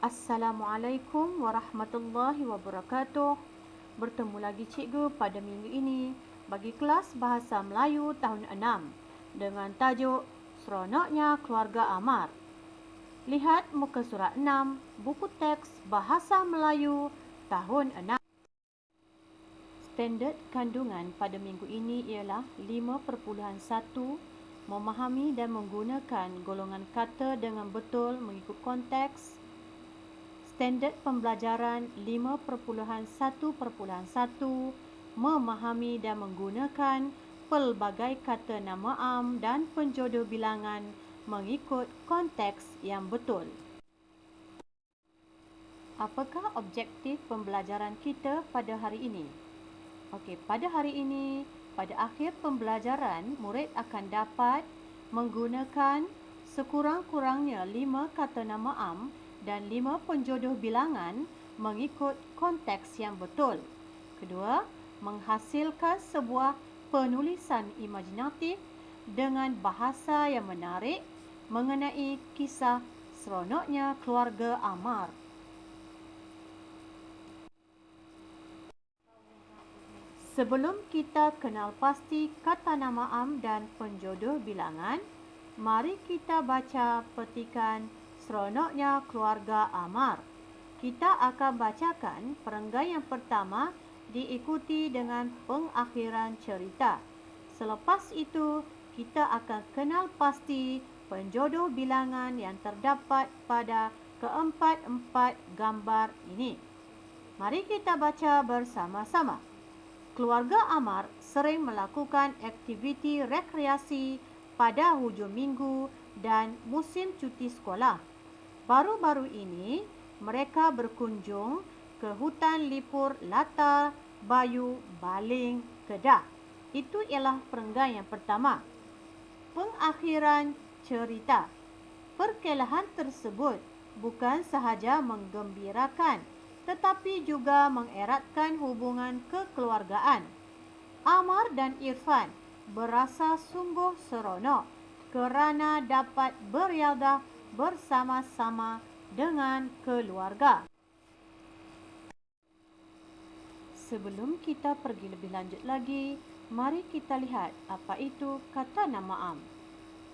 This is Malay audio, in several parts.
Assalamualaikum warahmatullahi wabarakatuh. Bertemu lagi cikgu pada minggu ini bagi kelas Bahasa Melayu tahun 6 dengan tajuk Seronoknya Keluarga Amar. Lihat muka surat 6, buku teks Bahasa Melayu tahun 6. Standard kandungan pada minggu ini ialah 5.1, memahami dan menggunakan golongan kata dengan betul mengikut konteks. Standard pembelajaran 5.1.1, memahami dan menggunakan pelbagai kata nama am dan penjodoh bilangan mengikut konteks yang betul. Apakah objektif pembelajaran kita pada hari ini? Okey, pada hari ini, pada akhir pembelajaran, murid akan dapat menggunakan sekurang-kurangnya 5 kata nama am dan 5 penjodoh bilangan mengikut konteks yang betul. Kedua, menghasilkan sebuah penulisan imajinatif dengan bahasa yang menarik mengenai kisah seronoknya keluarga Amar. Sebelum kita kenal pasti kata nama am dan penjodoh bilangan, mari kita baca petikan Seronoknya Keluarga Amar. Kita akan bacakan perenggan yang pertama diikuti dengan pengakhiran cerita. Selepas itu, kita akan kenal pasti penjodoh bilangan yang terdapat pada keempat-empat gambar ini. Mari kita baca bersama-sama. Keluarga Amar sering melakukan aktiviti rekreasi pada hujung minggu dan musim cuti sekolah. Baru-baru ini, mereka berkunjung ke hutan lipur Latar, Bayu, Baling, Kedah. Itu ialah perenggan yang pertama. Pengakhiran cerita. Perkelahan tersebut bukan sahaja menggembirakan, tetapi juga mengeratkan hubungan kekeluargaan. Amar dan Irfan berasa sungguh seronok kerana dapat beriadah bersama-sama dengan keluarga. Sebelum kita pergi lebih lanjut lagi, mari kita lihat apa itu kata nama am.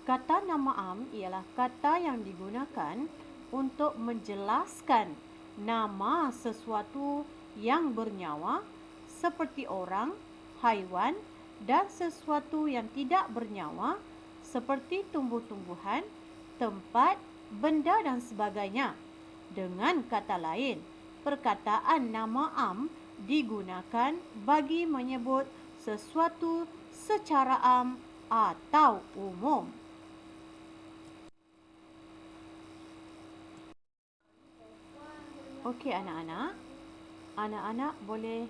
Kata nama am ialah kata yang digunakan untuk menjelaskan nama sesuatu yang bernyawa seperti orang, haiwan dan sesuatu yang tidak bernyawa seperti tumbuh-tumbuhan, tempat, benda dan sebagainya. Dengan kata lain, perkataan nama am digunakan bagi menyebut sesuatu secara am atau umum. Okey anak-anak, anak-anak boleh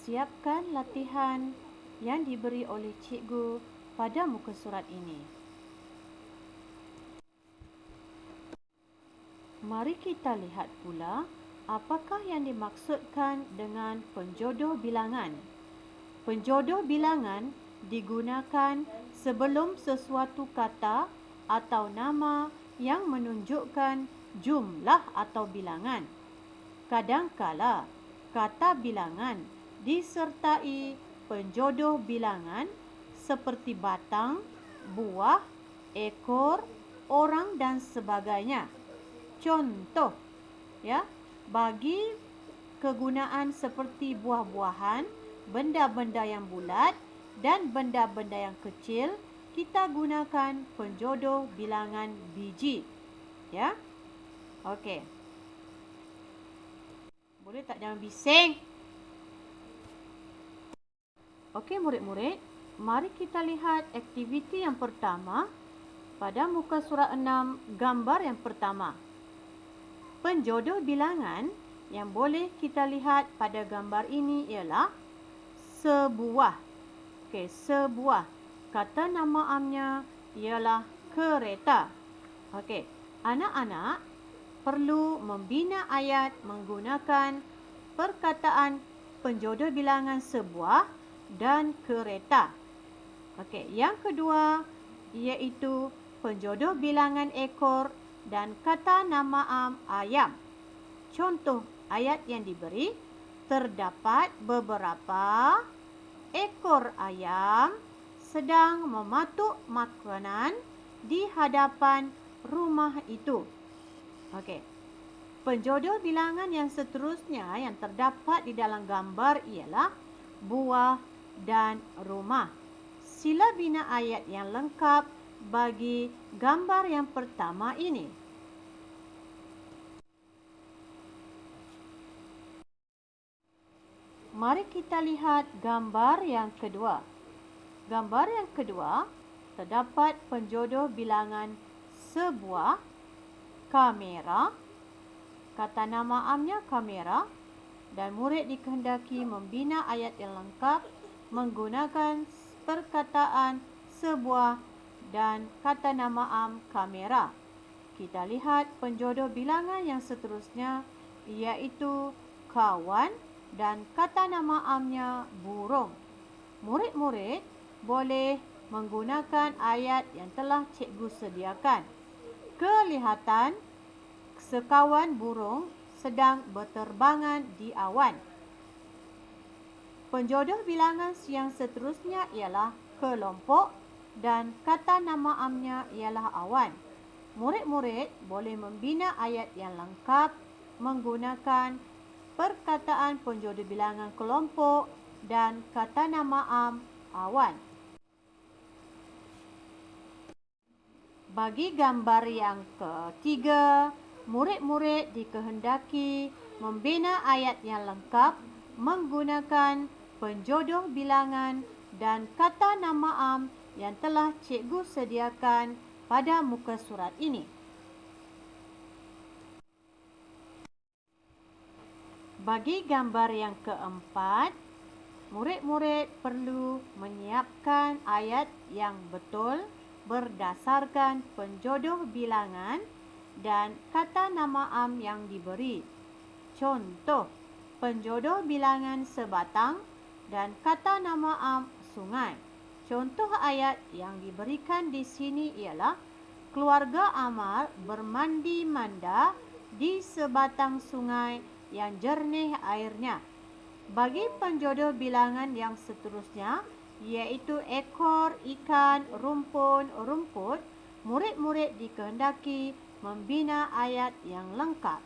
siapkan latihan yang diberi oleh cikgu pada muka surat ini. Mari kita lihat pula apakah yang dimaksudkan dengan penjodoh bilangan. Penjodoh bilangan digunakan sebelum sesuatu kata atau nama yang menunjukkan jumlah atau bilangan. Kadangkala kata bilangan disertai penjodoh bilangan seperti batang, buah, ekor, orang dan sebagainya. Contoh, bagi kegunaan seperti buah-buahan, benda-benda yang bulat dan benda-benda yang kecil, kita gunakan penjodoh bilangan biji. Okey. Boleh tak jangan bising? Okey murid-murid, mari kita lihat aktiviti yang pertama pada muka surat 6, gambar yang pertama. Penjodoh bilangan yang boleh kita lihat pada gambar ini ialah sebuah. Okey, sebuah. Kata nama amnya ialah kereta. Okey, anak-anak perlu membina ayat menggunakan perkataan penjodoh bilangan sebuah dan kereta. Okey, yang kedua iaitu penjodoh bilangan ekor dan kata nama ayam. Contoh ayat yang diberi, terdapat beberapa ekor ayam sedang mematuk makanan di hadapan rumah itu. Okey. Penjodoh bilangan yang seterusnya yang terdapat di dalam gambar ialah buah dan rumah. Sila bina ayat yang lengkap bagi gambar yang pertama ini. Mari kita lihat gambar yang kedua. Gambar yang kedua, terdapat penjodoh bilangan sebuah kamera. Kata nama amnya kamera dan murid dikehendaki membina ayat yang lengkap menggunakan perkataan sebuah dan kata nama kamera. Kita lihat penjodoh bilangan yang seterusnya iaitu kawan dan kata nama amnya burung. Murid-murid boleh menggunakan ayat yang telah cikgu sediakan. Kelihatan sekawan burung sedang berterbangan di awan. Penjodoh bilangan yang seterusnya ialah kelompok dan kata nama amnya ialah awan. Murid-murid boleh membina ayat yang lengkap menggunakan perkataan penjodoh bilangan kelompok dan kata nama awan. Bagi gambar yang ketiga, murid-murid dikehendaki membina ayat yang lengkap menggunakan penjodoh bilangan dan kata nama yang telah cikgu sediakan pada muka surat ini. Bagi gambar yang keempat, murid-murid perlu menyiapkan ayat yang betul berdasarkan penjodoh bilangan dan kata nama yang diberi. Contoh, penjodoh bilangan sebatang dan kata nama sungai. Contoh ayat yang diberikan di sini ialah keluarga Amar bermandi-manda di sebatang sungai yang jernih airnya. Bagi penjodoh bilangan yang seterusnya, iaitu ekor ikan rumput, murid-murid dikehendaki membina ayat yang lengkap.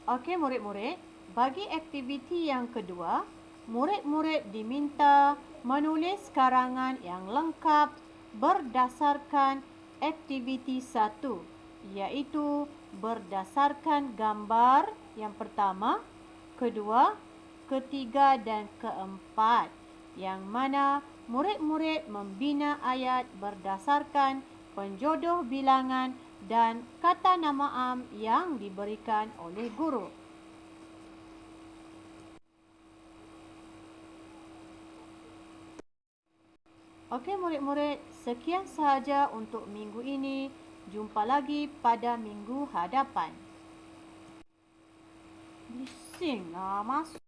Okey murid-murid, bagi aktiviti yang kedua, murid-murid diminta menulis karangan yang lengkap berdasarkan aktiviti 1, iaitu berdasarkan gambar yang pertama, kedua, ketiga dan keempat, yang mana murid-murid membina ayat berdasarkan penjodoh bilangan dan kata nama yang diberikan oleh guru. Okey murid-murid, sekian sahaja untuk minggu ini. Jumpa lagi pada minggu hadapan. Bising masuk.